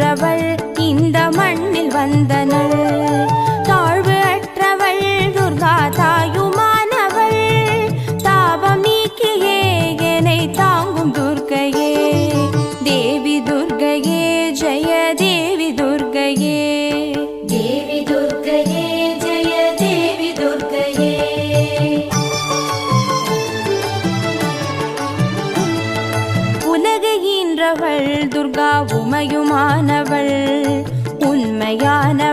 என்றவள் இந்த மண்ணில் வந்தனள். தாழ்வு அற்றவள் துர்கா தாயுமானவள். தாபம் நீக்கியே என்னை தாங்கும் துர்க்கையே. தேவி துர்க்கையே ஜெய தேவி துர்க்கையே. தேவி துர்க்கையே ஜெய தேவி துர்க்கையே. உலகு ஈன்றவள் துர்கா உமையுமானவள். உண்மையான